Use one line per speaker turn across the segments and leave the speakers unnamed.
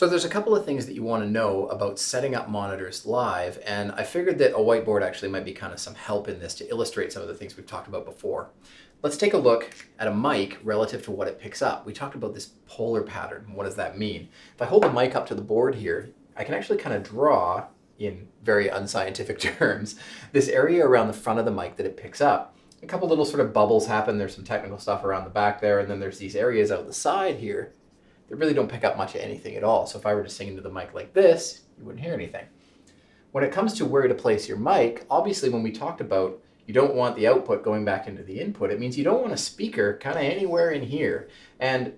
So there's a couple of things that you want to know about setting up monitors live, and I figured that a whiteboard actually might be kind of some help in this to illustrate some of the things we've talked about before. Let's take a look at a mic relative to what it picks up. We talked about this polar pattern. What does that mean? If I hold the mic up to the board here, I can actually kind of draw, in very unscientific terms, this area around the front of the mic that it picks up. A couple little sort of bubbles happen. There's some technical stuff around the back there, and then there's these areas out the side here that really don't pick up much of anything at all. So if I were to sing into the mic like this, you wouldn't hear anything. When it comes to where to place your mic, obviously when we talked about you don't want the output going back into the input, it means you don't want a speaker kind of anywhere in here. And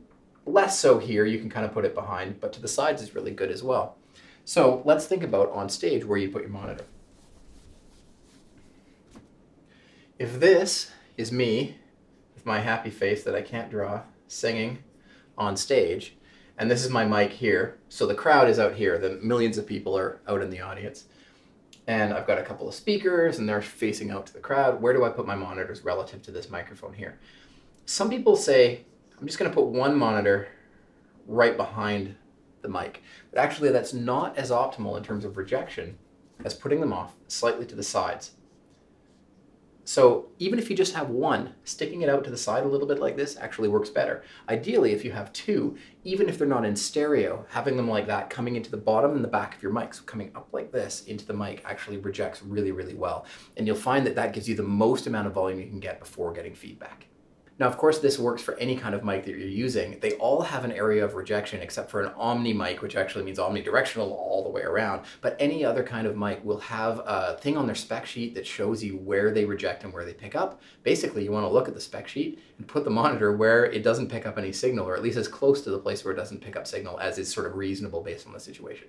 less so here, you can kind of put it behind, but to the sides is really good as well. So let's think about on stage where you put your monitor. If this is me, with my happy face that I can't draw, singing on stage, and this is my mic here, so the crowd is out here, the millions of people are out in the audience, and I've got a couple of speakers and they're facing out to the crowd. Where do I put my monitors relative to this microphone here? Some people say, I'm just going to put one monitor right behind the mic, but actually that's not as optimal in terms of rejection as putting them off slightly to the sides. So even if you just have one, sticking it out to the side a little bit like this actually works better. Ideally, if you have two, even if they're not in stereo, having them like that coming into the bottom and the back of your mic, so coming up like this into the mic actually rejects really, really well. And you'll find that that gives you the most amount of volume you can get before getting feedback. Now, of course, this works for any kind of mic that you're using. They all have an area of rejection except for an omni mic, which actually means omnidirectional all the way around. But any other kind of mic will have a thing on their spec sheet that shows you where they reject and where they pick up. Basically, you want to look at the spec sheet and put the monitor where it doesn't pick up any signal, or at least as close to the place where it doesn't pick up signal as is sort of reasonable based on the situation.